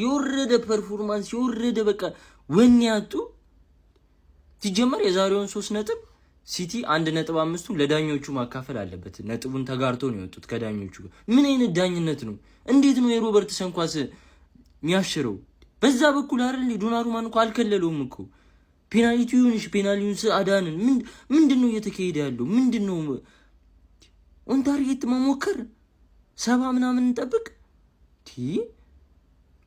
የወረደ ፐርፎርማንስ የወረደ በቃ ወኔ ያጡ ሲጀመር የዛሬውን 3 ነጥብ ሲቲ 1.5 ለዳኞቹ ማካፈል አለበት። ነጥቡን ተጋርቶ ነው የወጡት ከዳኞቹ ጋር። ምን አይነት ዳኝነት ነው? እንዴት ነው የሮበርት ሰንኳስ የሚያሽረው? በዛ በኩል አይደል ዶናሩማን እኮ አልከለለውም እኮ ፔናልቲውንሽ ፔናልቲውን አዳንን። ምንድነው እየተካሄደ ያለው? ምንድነው ኦን ታርጌት መሞከር 70 ምናምን እንጠብቅ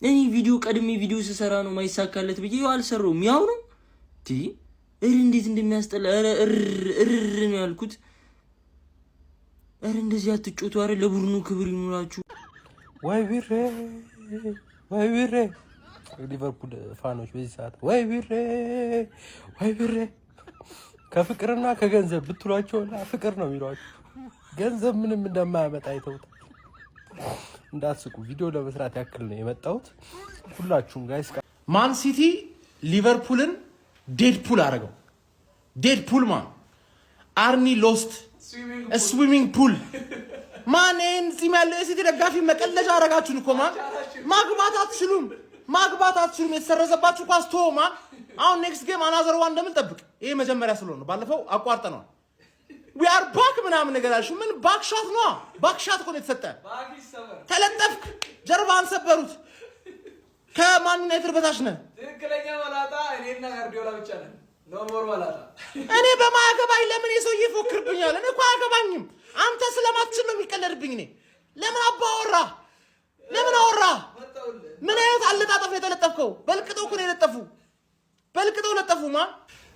እኔ ቀድሜ ቪዲዮ ስሰራ ነው ማይሳካለት ብዬ አልሰራውም። ያው ነው እንዴት እንደሚያስጠላ ነው ያልኩት። እንደዚህ አትጮቱ። ለቡድኑ ክብር ይኑራችሁ። ወይ ቢሬ ሊቨርፑል ፋኖች በዚህ ሰዓት ወይ ቢሬ ከፍቅርና ከገንዘብ ብትሏቸውና ፍቅር ነው የሚሏቸው። ገንዘብ ምንም እንደማያመጣ አይተውት እንዳትስቁ። ቪዲዮ ለመስራት ያክል ነው የመጣሁት። ሁላችሁም ጋይስ ማን ሲቲ ሊቨርፑልን ዴድፑል አደረገው። ዴድፑል ማን አርኒ ሎስት ስዊሚንግ ፑል ማን እዚህም ያለው የሲቲ ደጋፊ መቀለጃ አደረጋችሁን እኮ ማን ማግባት አትችሉም። የተሰረዘባችሁ ኳስ ቶማ አሁን ኔክስት ጌም አናዘር ዋን እንደምን ጠብቅ። ይሄ መጀመሪያ ስለሆነ ባለፈው አቋርጠናል። we are back ምናምን ነገር አልሽ። ምን ባክ ሻት ነው? ባክ ሻት እኮ ነው የተሰጠ። ተለጠፍክ፣ ጀርባን ሰበሩት። ከማን ዩናይትድ በታች ነህ? ትክክለኛ መላጣ እኔና ጋርዲዮላ ብቻ ነን። ኖ ሞር መላጣ። እኔ በማያገባኝ ለምን የሰው ይፎክርብኛል? እኔ እኮ አያገባኝም። አንተ ስለማትችል ነው የሚቀለድብኝ። እኔ ለምን አባወራ ለምን አወራ? ምን አይነት አለጣጠፍ ነው የተለጠፍከው? በልቅጠው እኮ ነው የለጠፉ። በልቅጠው ለጠፉ።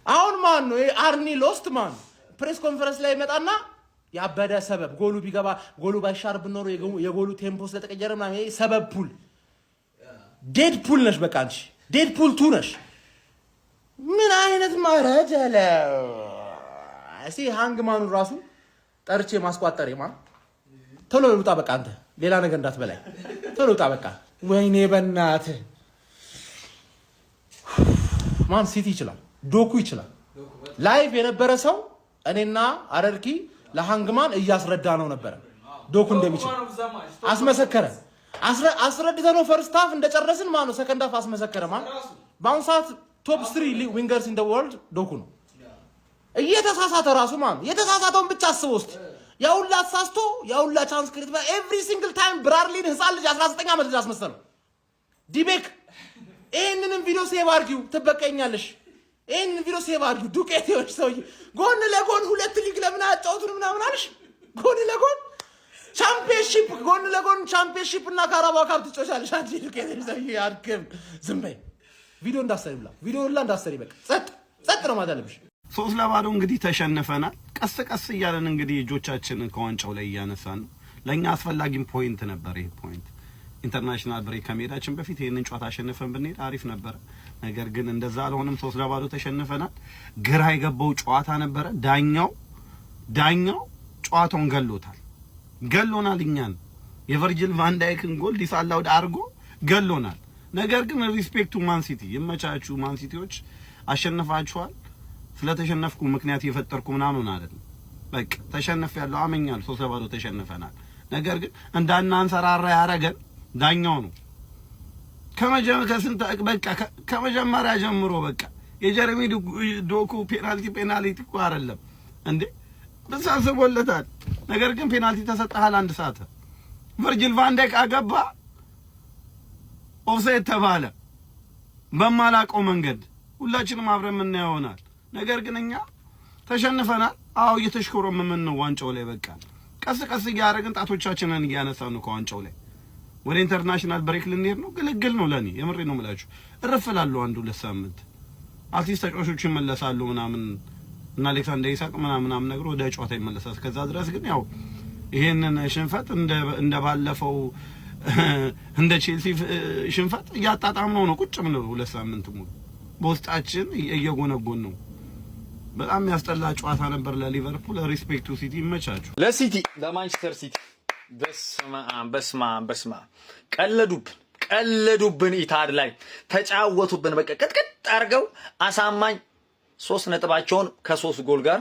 አሁን ማን ነው አርኒ ሎስት ማን ፕሬስ ኮንፈረንስ ላይ መጣና ያበደ ሰበብ ጎሉ ቢገባ ጎሉ ባይሻር ብኖር የጎሉ ቴምፖ ስለተቀየረ ምናምን ይሄ ሰበብ ፑል ዴድፑል ነሽ። በቃ አንቺ ዴድፑል 2 ነሽ። ምን አይነት ማረጀለ እሺ ሃንግማኑ ራሱ ጠርቼ ማስቋጠር ይማ ቶሎ ልውጣ። በቃ አንተ ሌላ ነገር እንዳትበላይ ቶሎ ልውጣ። በቃ ወይኔ በእናትህ ማን ሲቲ ይችላል፣ ዶኩ ይችላል። ላይቭ የነበረ ሰው እኔና አረርኪ ለሃንግማን እያስረዳ ነው ነበር ዶኩ እንደሚችል አስመሰከረ። አስረድተ ነው ፈርስት ሃፍ እንደጨረስን ማን ነው ሰከንድ ሃፍ አስመሰከረ። ማን በአሁን ሰዓት ቶፕ 3 ዊንገርስ ኢን ዘ ወርልድ ዶኩ ነው። እየተሳሳተ ራሱ ማን የተሳሳተውን ብቻ አስበው እስቲ። ያውላ ተሳስቶ ያውላ ቻንስ ክሬት ኤቭሪ ሲንግል ታይም ብራድሊን ህፃን ልጅ 19 ዓመት ልጅ አስመሰለው። ዲቤክ ይሄንንም ቪዲዮ ሴቭ አድርጊው ትበቀኛለሽ። ይሄንን ቪዲዮ ሴቭ አድርጊው። ዱቄት ይወሽ ሰውዬ ጎን ለጎን 2 ሊግ ለምን አጫውቱን ምናምን አልሽ? ጎን ለጎን ቻምፒየንሺፕ ጎን ለጎን ቻምፒየንሺፕ እና ካራባኦ ካፕ ትጮሻለሽ አንቺ ዱቄት ሰውዬ። አድርገም ዝም በይ። ቪዲዮ እንዳሰሪ ብላ ቪዲዮ ሁላ እንዳሰሪ በቃ ጸጥ ነው ማለት አለብሽ። 3-0 እንግዲህ ተሸንፈናል። ቀስ እያለን እንግዲህ እጆቻችንን ከዋንጫው ላይ እያነሳን ነው። ለኛ አስፈላጊም ፖይንት ነበር ይሄ ፖይንት። ኢንተርናሽናል ብሬክ ከመሄዳችን በፊት ይሄንን ጨዋታ አሸንፈን ብንሄድ አሪፍ ነበር። ነገር ግን እንደዛ አልሆነም። 3-0 ተሸንፈናል። ግራ የገባው ጨዋታ ነበረ። ዳኛው ጨዋታውን ገሎናል። እኛን የቨርጂል ቫን ዳይክን ጎል ዲሳላውድ አርጎ ገሎናል። ነገር ግን ሪስፔክቱ ማን ሲቲ ይመቻችሁ። ማን ሲቲዎች አሸንፋችኋል። ስለተሸነፍኩ ምክንያት የፈጠርኩ ምናምን አይደለም። በቃ ተሸንፌያለሁ፣ አመኛለሁ። 3-0 ተሸንፈናል። ነገር ግን እንዳናንሰራራ ያረገን ዳኛው ነው። ከመጀመሪያ ጀምሮ በቃ የጀረሚ ዶኩ ፔናልቲ እኮ አይደለም እንዴ ተሳስቦለታል። ነገር ግን ፔናልቲ ተሰጠሃል። 1 ሰዓት ቨርጂል ቫን ዳይክ አገባ፣ ኦፍሳይድ ተባለ። በማላቀው መንገድ ሁላችንም አብረን ምን ይሆናል። ነገር ግን እኛ ተሸንፈናል። አዎ እየተሽኮረመምን ነው ዋንጫው ላይ በቃ ቀስ እያደረግን ጣቶቻችንን እያነሳን ነው ከዋንጫው ላይ። ወደ ኢንተርናሽናል ብሬክ ልንሄድ ነው። ግልግል ነው ለኔ የምሬ ነው የምላችሁ። እረፍላለሁ 1-2 ሳምንት አርቲስት ተጫዋቾች ይመለሳሉ ምናምን እና አሌክሳንደር ኢሳቅ ምናምን ነገር ወደ ጨዋታ ይመለሳል። ከዛ ድረስ ግን ያው ይሄንን ሽንፈት እንደባለፈው እንደ ቼልሲ ሽንፈት እያጣጣምነው ነው ቁጭ ብለን 2 ሳምንት ሙሉ በውስጣችን እየጎነጎን ነው። በጣም ያስጠላ ጨዋታ ነበር ለሊቨርፑል። ሪስፔክቱ ሲቲ ይመቻችሁ። ለሲቲ ለማንቸስተር ሲቲ በስማ ቀለዱብን። ኢታድ ላይ ተጫወቱብን። በቃ ቅጥቅጥ አድርገው አሳማኝ 3 ነጥባቸውን ከ3 ጎል ጋር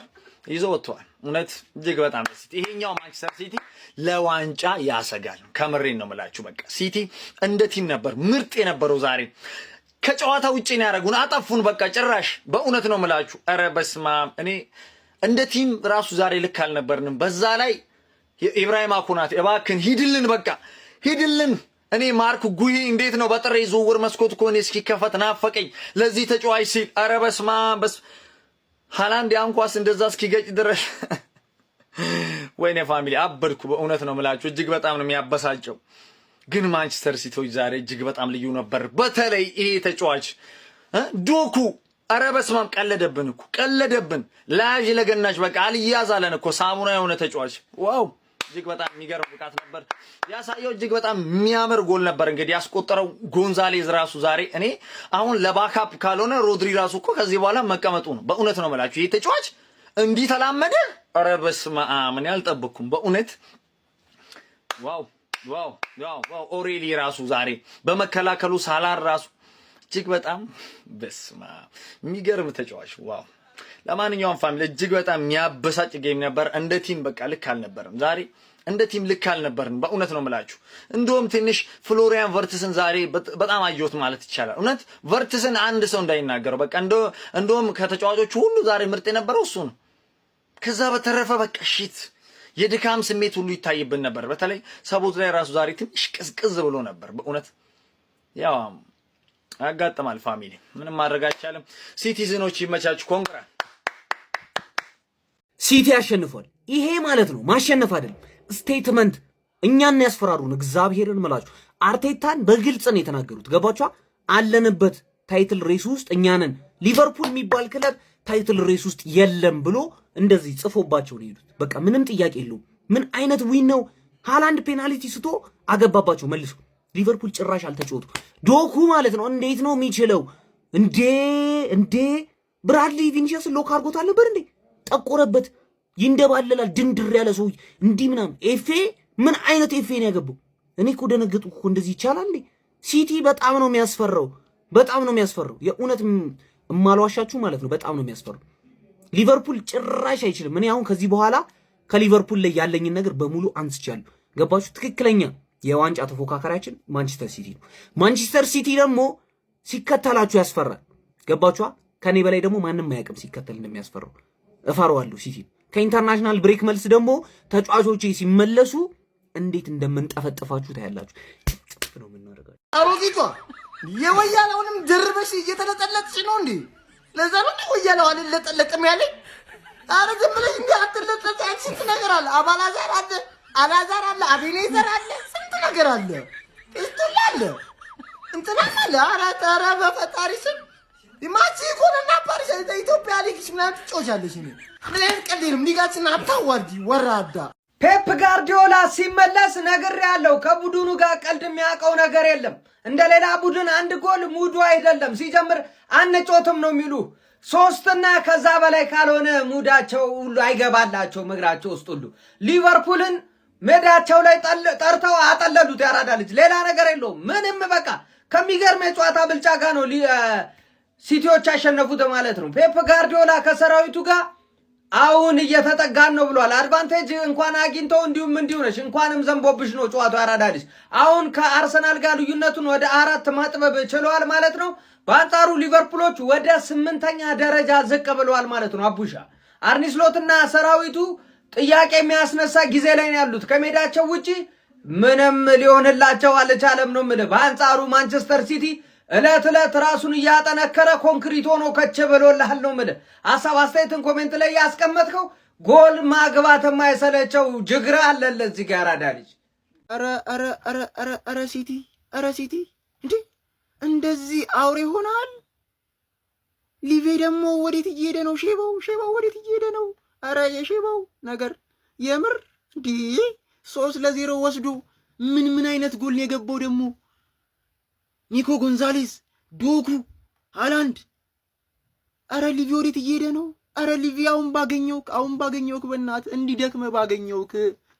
ይዘው ወጥተዋል። እውነት እጅግ በጣም ሲቲ ይሄኛው ማንቸስተር ሲቲ ለዋንጫ ያሰጋል። ከምሬን ነው የምላችሁ። በቃ ሲቲ እንደ ቲም ነበር ምርጥ የነበረው። ዛሬ ከጨዋታ ውጪ ነው ያደረጉን፣ አጠፉን። በቃ ጭራሽ በእውነት ነው የምላችሁ። ኧረ በስመ አብ እኔ እንደ ቲም ራሱ ዛሬ ልክ አልነበርንም። በዛ ላይ ኢብራሂማ ኮናቴ እባክህን ሂድልን፣ በቃ ሂድልን። እኔ ማርክ ጉሂ እንዴት ነው በጥሬ ዝውውር መስኮት እኮ እኔ እስኪከፈት ናፈቀኝ ለዚህ ተጫዋች ሲል። ኧረ በስመ አብ ሃላንድ ያንኳስ እንደዛ እስኪገጭ ድረስ ወይኔ ፋሚሊ አበድኩ። በእውነት ነው የምላችሁ እጅግ በጣም ነው የሚያበሳጨው። ግን ማንቸስተር ሲቲዎች ዛሬ እጅግ በጣም ልዩ ነበር። በተለይ ይሄ ተጫዋች ዶኩ ኧረ በስመ አብ ቀለደብን እኮ ቀለደብን። ላጅ ለገናች በቃ አልያዝ አለን እኮ ሳሙና የሆነ ተጫዋች ዋው! እጅግ በጣም የሚገርም ብቃት ነበር ያሳየው። እጅግ በጣም የሚያምር ጎል ነበር እንግዲህ ያስቆጠረው ጎንዛሌዝ ራሱ ዛሬ። እኔ አሁን ለባካፕ ካልሆነ ሮድሪ ራሱ እኮ ከዚህ በኋላ መቀመጡ ነው። በእውነት ነው የምላችሁ ይሄ ተጫዋች እንዲህ ተላመደ። ኧረ በስመ አብ እኔ አልጠበኩም በእውነት ዋው ዋው ዋው ዋው። ኦሬሊ ራሱ ዛሬ በመከላከሉ ሳላር ራሱ እጅግ በጣም በስመ አብ የሚገርም ተጫዋች ዋው። ለማንኛውም ፋሚሊ እጅግ በጣም የሚያበሳጭ ጌም ነበር። እንደ ቲም በቃ ልክ አልነበርም ዛሬ፣ እንደ ቲም ልክ አልነበርም። በእውነት ነው የምላችሁ። እንደውም ትንሽ ፍሎሪያን ቨርትስን ዛሬ በጣም አየሁት ማለት ይቻላል። እውነት ቨርትስን አንድ ሰው እንዳይናገረው በቃ እንደውም ከተጫዋቾቹ ሁሉ ዛሬ ምርጥ የነበረው እሱ ነው። ከዛ በተረፈ በቃ ሺት የድካም ስሜት ሁሉ ይታይብን ነበር። በተለይ ሰቦት ላይ ራሱ ዛሬ ትንሽ ቅዝቅዝ ብሎ ነበር። በእውነት ያው ያጋጥማል ፋሚሊ፣ ምንም ማድረግ አይቻልም። ሲቲዝኖች ይመቻችሁ። ኮንግራ ሲቲ ያሸንፏል። ይሄ ማለት ነው ማሸነፍ አይደለም፣ ስቴትመንት። እኛን ያስፈራሩን። እግዚአብሔርን ምላችሁ አርቴታን በግልጽ ነው የተናገሩት። ገባችኋ? አለንበት ታይትል ሬስ ውስጥ እኛንን ሊቨርፑል የሚባል ክለብ ታይትል ሬስ ውስጥ የለም ብሎ እንደዚህ ጽፎባቸው ነው የሄዱት። በቃ ምንም ጥያቄ የለውም። ምን አይነት ዊን ነው! ሃላንድ ፔናልቲ ስቶ አገባባቸው መልሶ። ሊቨርፑል ጭራሽ አልተጫወቱ። ዶኩ ማለት ነው እንዴት ነው የሚችለው እንዴ ብራድሊ ቪኒሲየስ ሎክ አድርጎታል ነበር እንዴ? ጠቆረበት፣ ይንደባለላል። ድንድር ያለ ሰው እንዲህ ምናምን። ኤፌ ምን አይነት ኤፌ ነው ያገባው? እኔ እኮ ደነገጥኩ እኮ። እንደዚህ ይቻላል እንዴ? ሲቲ በጣም ነው የሚያስፈራው፣ በጣም ነው የሚያስፈራው። የእውነት እማልዋሻችሁ ማለት ነው በጣም ነው የሚያስፈራው። ሊቨርፑል ጭራሽ አይችልም። እኔ አሁን ከዚህ በኋላ ከሊቨርፑል ላይ ያለኝን ነገር በሙሉ አንስቻለሁ። ገባችሁ? ትክክለኛ የዋንጫ ተፎካካሪያችን ማንቸስተር ሲቲ ነው። ማንቸስተር ሲቲ ደግሞ ሲከተላችሁ ያስፈራል። ገባችኋ? ከኔ በላይ ደግሞ ማንም አያውቅም ሲከተል እንደሚያስፈራው። እፈራዋለሁ ሲቲ። ከኢንተርናሽናል ብሬክ መልስ ደግሞ ተጫዋቾቼ ሲመለሱ እንዴት እንደምንጠፈጥፋችሁ ታያላችሁ። ጥፍ ነው የምናደርጋችሁ። አሮጊቷ የወያለውንም ድርበሽ እየተለጠለጥሽ ነው እንዴ? ለዛ ነው ወያለው አልለጠለጥም ያለኝ። አረ ዝም ብለሽ እንዴ አትለጠለጥ። ስንት ነገር አለ። አባላዛር አለ፣ አላዛር አለ፣ አቤኔዘር አለ፣ ስንት ነገር አለ። እስቱላ አለ፣ እንትና አለ። አረ ተረ በፈጣሪ ስም ማቺ ኮነና ፓሪስ ኢትዮጵያ ሊግ ምናምን ትጮቻለሽ። እኔ ምን አይነት ቀልድ ነው? ሊጋችን አታዋርጂ ወራዳ። ፔፕ ጋርዲዮላ ሲመለስ ነግሬያለሁ። ከቡድኑ ጋር ቀልድ የሚያውቀው ነገር የለም። እንደ ሌላ ቡድን አንድ ጎል ሙዱ አይደለም። ሲጀምር አንጮትም ነው የሚሉ ሶስትና ከዛ በላይ ካልሆነ ሙዳቸው ሁሉ አይገባላቸው እግራቸው ውስጥ ሁሉ። ሊቨርፑልን ሜዳቸው ላይ ጠርተው አጠለሉት። ያራዳ ልጅ ሌላ ነገር የለውም ምንም። በቃ ከሚገርም የጨዋታ ብልጫ ጋር ነው ሲቲዎች ያሸነፉት ማለት ነው። ፔፕ ጋርዲዮላ ከሰራዊቱ ጋር አሁን እየተጠጋን ነው ብሏል። አድቫንቴጅ እንኳን አግኝተው እንዲሁ ነሽ እንኳንም ዘንቦብሽ ነው ጨዋታው። ያራዳ ልጅ አሁን ከአርሰናል ጋር ልዩነቱን ወደ 4 ማጥበብ ችለዋል ማለት ነው። በአንጻሩ ሊቨርፑሎች ወደ 8ኛ ደረጃ ዝቅ ብለዋል ማለት ነው። አቡሻ አርኒ ስሎትና ሰራዊቱ ጥያቄ የሚያስነሳ ጊዜ ላይ ነው ያሉት። ከሜዳቸው ውጪ ምንም ሊሆንላቸው አልቻለም ነው የምልህ። በአንጻሩ ማንቸስተር ሲቲ እለት ራሱን እያጠነከረ ኮንክሪት ሆኖ ከች ብሎልሃል ነው የምልህ። ሀሳብ አስተያየትን ኮሜንት ላይ ያስቀመጥከው ጎል ማግባት የማይሰለቸው ጅግራ አለለ እዚህ ጋር ያራዳ ልጅ። ኧረ ሲቲ እንዴ እንደዚህ አውሬ ሆናል። ሊቬ ደግሞ ወዴት እየሄደ ነው? ሼባው ወዴት እየሄደ ነው? ኧረ የሼባው ነገር የምር እንዴ 3-0 ወስዶ ምን አይነት ጎል ነው የገባው ደግሞ? ኒኮ ጎንዛሌስ፣ ዶኩ፣ ሃላንድ። አረ ሊቪ ወዴት እየሄደ ነው? አረ ሊቪ አሁን ባገኘውክ በእናት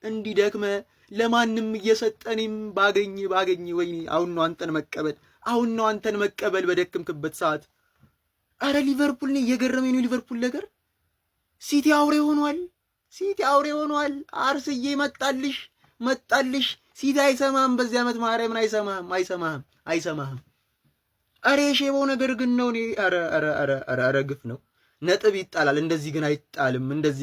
እንዲደክመ ለማንም እየሰጠንም ባገኝ ወይኔ አሁን ነው አንተን መቀበል በደክምክበት ሰዓት። አረ ሊቨርፑል ነው የገረመኝ ነው ሊቨርፑል ነገር። ሲቲ አውሬ ሆኗል። ሲቲ አውሬ ሆኗል። አርስዬ መጣልሽ። ሲቲ አይሰማህም። በዚህ ዓመት ማርያምን አይሰማህም። አረ የሼባው ነገር ግን ነው። እኔ አረ ግፍ ነው። ነጥብ ይጣላል። እንደዚህ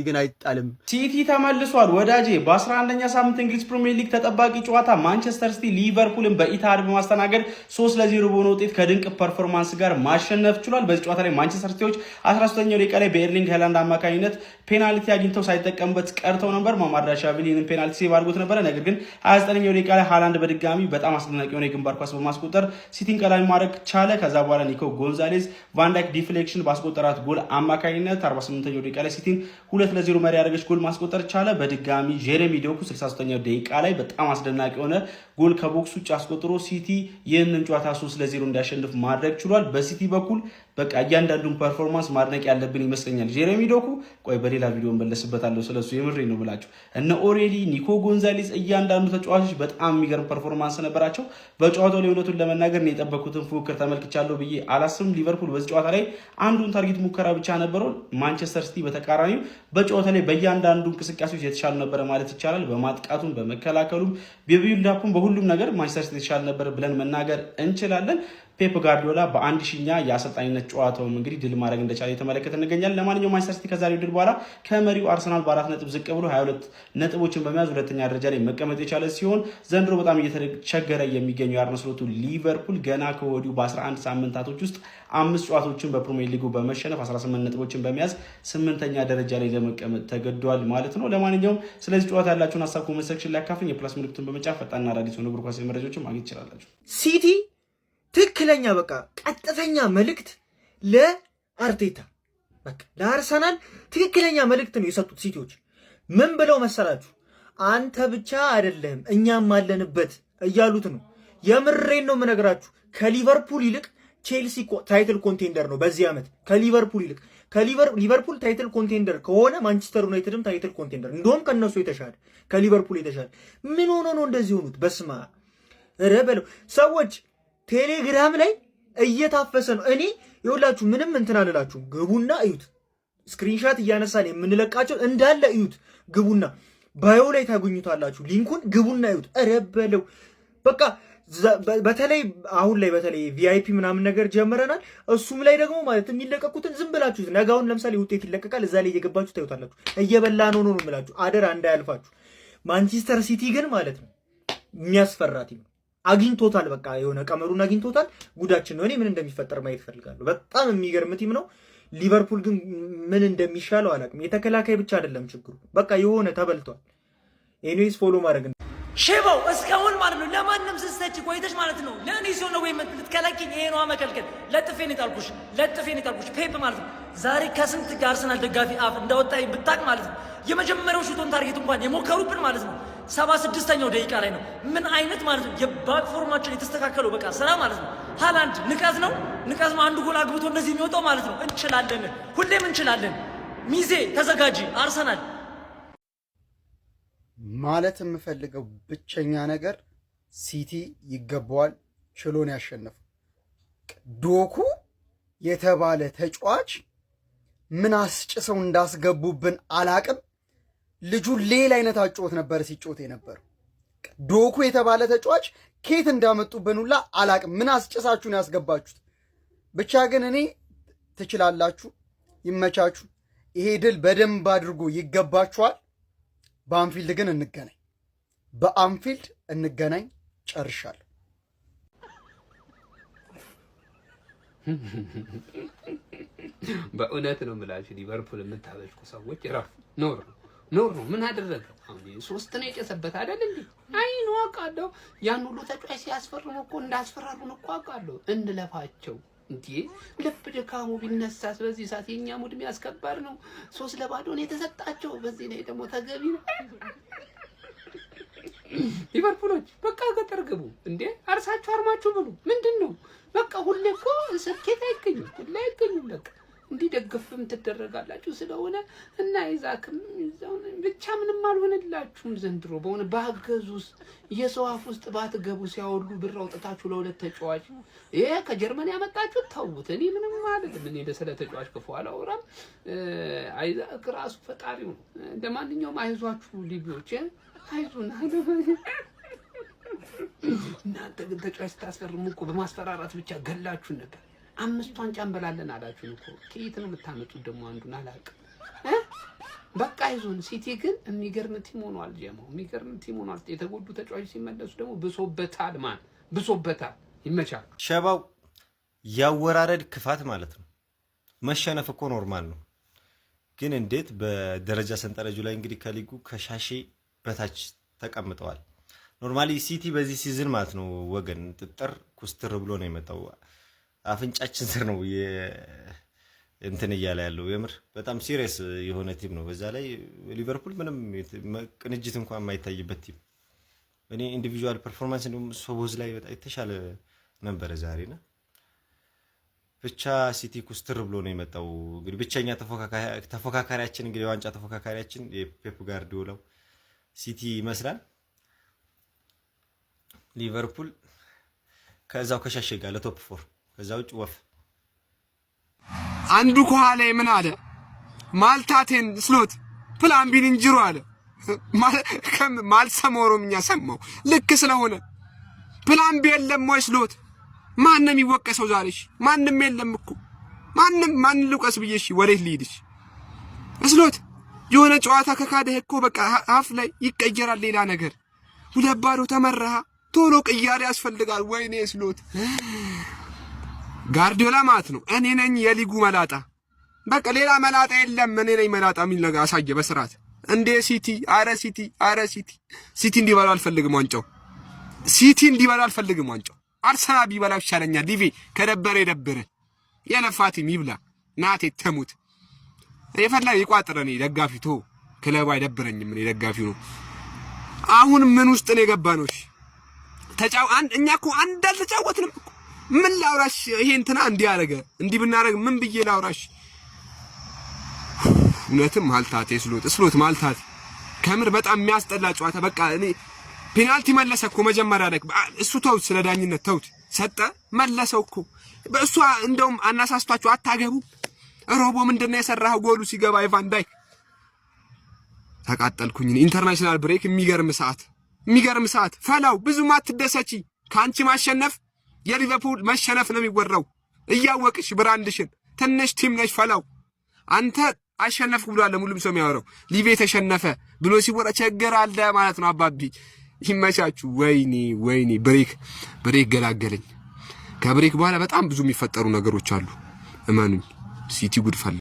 ግን አይጣልም። ሲቲ ተመልሷል ወዳጄ። በ11ኛ ሳምንት እንግሊዝ ፕሪሚየር ሊግ ተጠባቂ ጨዋታ ማንቸስተር ሲቲ ሊቨርፑልን በኢትሃድ በማስተናገድ 3-0 በሆነ ውጤት ከድንቅ ፐርፎርማንስ ጋር ማሸነፍ ችሏል። በዚህ ጨዋታ ላይ ማንቸስተር ሲቲዎች 13ኛው ደቂቃ ላይ በኤርሊንግ ሃላንድ አማካኝነት ፔናልቲ አግኝተው ሳይጠቀሙበት ቀርተው ነበር። ማማርዳሻቪሊ ይህንን ፔናልቲ ሴቭ አድርጎት ነበረ። ነገር ግን 29ኛው ደቂቃ ላይ ሃላንድ በድጋሚ በጣም አስደናቂ የሆነ የግንባር ኳስ በማስቆጠር ሲቲን ቀላል ማድረግ ቻለ። ከዛ በኋላ ኒኮ ጎንዛሌዝ ቫንዳይክ ዲፍሌክሽን ባስቆጠራት ጎል አማካኝነት 48ኛው ደቂቃ ላይ ሲቲን 2-0 መሪ ያደረገች ጎል ማስቆጠር ቻለ። በድጋሚ ጄሬሚ ዶኩ 63ኛው ደቂቃ ላይ በጣም አስደናቂ የሆነ ጎል ከቦክስ ውጭ አስቆጥሮ ሲቲ ይህንን ጨዋታ 3-0 እንዲያሸንፍ ማድረግ ችሏል። በሲቲ በኩል በቃ እያንዳንዱን ፐርፎርማንስ ማድነቅ ያለብን ይመስለኛል። ጄሬሚ ዶኩ ቆይ በሌላ ቪዲዮ እንመለስበታለሁ ስለሱ የምሬ ነው ብላችሁ እነ ኦሬሊ ኒኮ ጎንዛሌዝ እያንዳንዱ ተጫዋቾች በጣም የሚገርም ፐርፎርማንስ ነበራቸው። በጨዋታው ላይ እውነቱን ለመናገር ነው የጠበኩትን ፉክክር ተመልክቻለሁ ብዬ አላስብም። ሊቨርፑል በዚህ ጨዋታ ላይ አንዱን ታርጌት ሙከራ ብቻ ነበረው። ማንቸስተር ሲቲ በተቃራኒው በጨዋታ ላይ በእያንዳንዱ እንቅስቃሴዎች የተሻለ ነበረ ማለት ይቻላል። በማጥቃቱም በመከላከሉም በቢልዳፑም በሁሉም ነገር ማንቸስተር ሲቲ የተሻለ ነበር ብለን መናገር እንችላለን። ፔፕ ጋርዲዮላ በ1000ኛ የአሰልጣኝነት ጨዋታውም እንግዲህ ድል ማድረግ እንደቻለ የተመለከተ እንገኛለን። ለማንኛውም ማንቸስተር ሲቲ ከዛሬው ድል በኋላ ከመሪው አርሰናል በ4 ነጥብ ዝቅ ብሎ 22 ነጥቦችን በመያዝ ሁለተኛ ደረጃ ላይ መቀመጥ የቻለ ሲሆን ዘንድሮ በጣም እየተቸገረ የሚገኘው የአርነ ስሎቱ ሊቨርፑል ገና ከወዲሁ በ11 ሳምንታቶች ውስጥ 5 ጨዋታዎችን በፕሪሚየር ሊጉ በመሸነፍ 18 ነጥቦችን በመያዝ 8ኛ ደረጃ ላይ ለመቀመጥ ተገዷል ማለት ነው። ለማንኛውም ስለዚህ ጨዋታ ያላችሁን ሀሳብ ኮሜንት ሴክሽን ላይ አካፍሉኝ። የፕላስ ምልክቱን በመጫን ፈጣንና አዳዲስ የሆኑ እግር ኳስ መረጃዎችን ማግኘት ትችላላችሁ። ሲቲ ትክክለኛ በቃ ቀጥተኛ መልእክት ለአርቴታ በቃ ለአርሰናል ትክክለኛ መልእክት ነው የሰጡት ሲቲዎች። ምን ብለው መሰላችሁ? አንተ ብቻ አይደለም እኛም አለንበት እያሉት ነው። የምሬን ነው የምነግራችሁ። ከሊቨርፑል ይልቅ ቼልሲ ታይትል ኮንቴንደር ነው በዚህ ዓመት ከሊቨርፑል ይልቅ። ሊቨርፑል ታይትል ኮንቴንደር ከሆነ ማንቸስተር ዩናይትድም ታይትል ኮንቴንደር፣ እንደውም ከነሱ የተሻለ ከሊቨርፑል የተሻለ። ምን ሆኖ ነው እንደዚህ ሆኑት? በስማ ረበለው ሰዎች ቴሌግራም ላይ እየታፈሰ ነው። እኔ ይኸውላችሁ ምንም እንትን አልላችሁ፣ ግቡና እዩት። ስክሪንሻት እያነሳን የምንለቃቸው እንዳለ እዩት። ግቡና ባዮ ላይ ታገኙታላችሁ ሊንኩን። ግቡና እዩት። ረበለው በቃ በተለይ አሁን ላይ በተለይ ቪአይፒ ምናምን ነገር ጀምረናል። እሱም ላይ ደግሞ ማለት የሚለቀቁትን ዝም ብላችሁ ነጋውን ለምሳሌ ውጤት ይለቀቃል፣ እዛ ላይ እየገባችሁ ታዩታላችሁ። እየበላ ነው ነው የምላችሁ። አደራ እንዳያልፋችሁ። ማንቸስተር ሲቲ ግን ማለት ነው የሚያስፈራ ቲም ነው። አግኝቶታል። በቃ የሆነ ቀመሩን አግኝቶታል። ጉዳችን ነው። እኔ ምን እንደሚፈጠር ማየት ፈልጋለሁ። በጣም የሚገርም ቲም ነው። ሊቨርፑል ግን ምን እንደሚሻለው አላውቅም። የተከላካይ ብቻ አይደለም ችግሩ፣ በቃ የሆነ ተበልቷል። ኤኒዌይስ ፎሎ ማድረግ ሼባው እስካሁን ማለት ነው ለማንም ስትሰጪ ቆይተሽ ማለት ነው ለእኔ ሲሆን ነው ወይ ልትከላኪኝ? ይሄ ነው መከልከል። ለጥፌን የጣልኩሽ ፔፕ ማለት ነው። ዛሬ ከስንት አርሰናል ደጋፊ አፍ እንዳወጣኝ ብታቅ ማለት ነው። የመጀመሪያው ሹቶን ታርጌት እንኳን የሞከሩብን ማለት ነው 76ኛው ደቂቃ ላይ ነው። ምን አይነት ማለት ነው የባክ ፎርማችን የተስተካከለው በቃ ስራ ማለት ነው። ሃላንድ ንቀት ነው አንዱ ጎል አግብቶ እንደዚህ የሚወጣው ማለት ነው። እንችላለን፣ ሁሌም እንችላለን። ሚዜ ተዘጋጂ አርሰናል። ማለት የምፈልገው ብቸኛ ነገር ሲቲ ይገባዋል ችሎን ያሸነፈው። ዶኩ የተባለ ተጫዋች ምን አስጭሰው እንዳስገቡብን አላቅም። ልጁ ሌላ አይነት አጫወት ነበር ሲጫወት የነበረው። ዶኩ የተባለ ተጫዋች ኬት እንዳመጡብን ሁላ አላቅም። ምን አስጭሳችሁን ያስገባችሁት? ብቻ ግን እኔ ትችላላችሁ፣ ይመቻችሁ። ይሄ ድል በደንብ አድርጎ ይገባችኋል። በአንፊልድ ግን እንገናኝ፣ በአንፊልድ እንገናኝ። ጨርሻለሁ። በእውነት ነው የምላችሁ ሊቨርፑል የምታበሽቁ ሰዎች ራፍ ኖር ነው። ምን አደረገ? አሁን 3 ነው የጨሰበት አይደል እንዴ? አይ ነው አውቃለሁ። ያን ሁሉ ተጫዋች ሲያስፈርሙ እኮ እንዳስፈራሩን እኮ አውቃለሁ። እንለፋቸው እንዴ ልብ ድካሙ ቢነሳስ በዚህ ሰዓት የኛ ሙድ የሚያስከበር ነው። 3-0 ነው የተሰጣቸው። በዚህ ላይ ደግሞ ተገቢ ነው። ሊቨርፑሎች በቃ ገጠር ግቡ እንዴ! አርሳችሁ አርማችሁ ብሉ። ምንድነው በቃ ሁሌ እኮ ስኬት አይገኝም፣ ሁሌ አይገኝም። በቃ እንዲደገፍም ትደረጋላችሁ ስለሆነ እና ይዛክም ብቻ ምንም አልሆነላችሁም ዘንድሮ በሆነ ባገዙስ የሰው አፍ ውስጥ ባትገቡ ሲያወሉ ብር አውጥታችሁ ለሁለት ተጫዋች ይሄ ከጀርመን ያመጣችሁ ተውት። እኔ ምንም ማለት ምን ለሰለ ተጫዋች ከፉ አላወራም። አይዛክ ራሱ ፈጣሪው ነው። እንደማንኛውም አይዟችሁ ሊቢዎች አይዙና እናንተ ግን ተጫዋች ታስፈርሙ እኮ በማስፈራራት ብቻ ገላችሁ ነበር። 5 ዋንጫ እንበላለን አላችሁ እኮ። ከየት ነው የምታመጡት ደግሞ አንዱን አላውቅም። በቃ ይዞን ሲቲ ግን የሚገርም ቲም ሆኗል። ጀማው የሚገርም ቲም ሆኗል። የተጎዱ ተጫዋቾች ሲመለሱ ደግሞ ብሶበታል። ማን ብሶበታል? ይመቻል። ሸባው ያወራረድ ክፋት ማለት ነው። መሸነፍ እኮ ኖርማል ነው። ግን እንዴት በደረጃ ሰንጠረጁ ላይ እንግዲህ ከሊጉ ከሻሼ በታች ተቀምጠዋል። ኖርማሊ ሲቲ በዚህ ሲዝን ማለት ነው ወገን ጥጥር ኩስትር ብሎ ነው የመጣው። አፍንጫችን ስር ነው እንትን እያለ ያለው። የምር በጣም ሲሪየስ የሆነ ቲም ነው። በዛ ላይ ሊቨርፑል ምንም ቅንጅት እንኳን የማይታይበት ቲም። እኔ ኢንዲቪጁዋል ፐርፎርማንስ እንደውም ሶቦዝ ላይ በጣም የተሻለ ነበረ ዛሬና ብቻ ሲቲ ኩስትር ብሎ ነው የመጣው። እንግዲህ ብቸኛ ተፎካካሪያችን እንግዲህ ዋንጫ ተፎካካሪያችን የፔፕ ጋርዲዮላው ሲቲ ይመስላል። ሊቨርፑል ከዛው ከሻሼ ጋር ለቶፕ 4 ከዛው ውጭ ወፍ አንዱ ከኋላ ምን አለ ማልታቴን ስሎት ፕላን ቢን እንጅሩ አለ ማልሰማው ኦሮምኛ ሰማው ልክ ስለሆነ ፕላን ቢ የለም ወይ ስሎት ማንንም ይወቀሰው ዛሬሽ ማንንም የለም እኮ ማን ልቀስ ብዬሽ ወዴት ልሂድሽ ስሎት የሆነ ጨዋታ ከካደህ እኮ በቃ ሀፍ ላይ ይቀየራል ሌላ ነገር ሁለት ባዶ ተመረሃ ቶሎ ቅያሬ ያስፈልጋል ወይኔ ስሎት ጋርዲዮላ ማለት ነው እኔ ነኝ የሊጉ መላጣ በቃ ሌላ መላጣ የለም እኔ ነኝ መላጣ የሚል ነገር አሳየ በስርዓት እንደ ሲቲ ሲቲ እንዲበላ አልፈልግም ዋንጫው ሲቲ እንዲበላ አልፈልግም ዋንጫው አርሰናል ቢበላ ይሻለኛል ሊቪ ከደበረ የለፋቲም ይብላ ናቴ ተሙት የፈላ ይቋጥረኝ ደጋፊቶ ክለብ አይደብረኝም እኔ ደጋፊው ነው አሁን ምን ውስጥ ነው የገባነው እኛ እኮ አንድ አልተጫወትንም እኮ ምን ላውራሽ ይሄ እንትና እንዲያረገ እንዲ ብናረግ ምን ብዬ ላውራሽ እውነትም ማልታቴ ስሎት ማልታቴ ከምር በጣም የሚያስጠላ ጨዋታ በቃ እኔ ፔናልቲ መለሰ እኮ መጀመሪያ ላይ እሱ ተውት ስለ ዳኝነት ተውት ሰጠ መለሰው እኮ በእሱ እንደውም አናሳስቷቸው አታገቡ ሮቦ ምንድነው የሰራው ጎሉ ሲገባ ኢቫን ዳይክ ተቃጠልኩኝ ኢንተርናሽናል ብሬክ የሚገርም ሰዓት ፈላው ብዙ ማትደሰቺ ካንቺ ማሸነፍ የሊቨርፑል መሸነፍ ነው የሚወራው እያወቅሽ ብራንድሽን ትንሽ ቲም ነሽ ፈላው አንተ አሸነፍኩ ብሏል ሙሉም ሰው የሚያወራው ሊቬ ተሸነፈ ብሎ ሲወራ ቸገር አለ ማለት ነው አባቢ ይመቻችሁ ወይኔ ብሬክ ገላገለኝ ከብሬክ በኋላ በጣም ብዙ የሚፈጠሩ ነገሮች አሉ እመኑኝ ሲቲ ጉድ ፈላ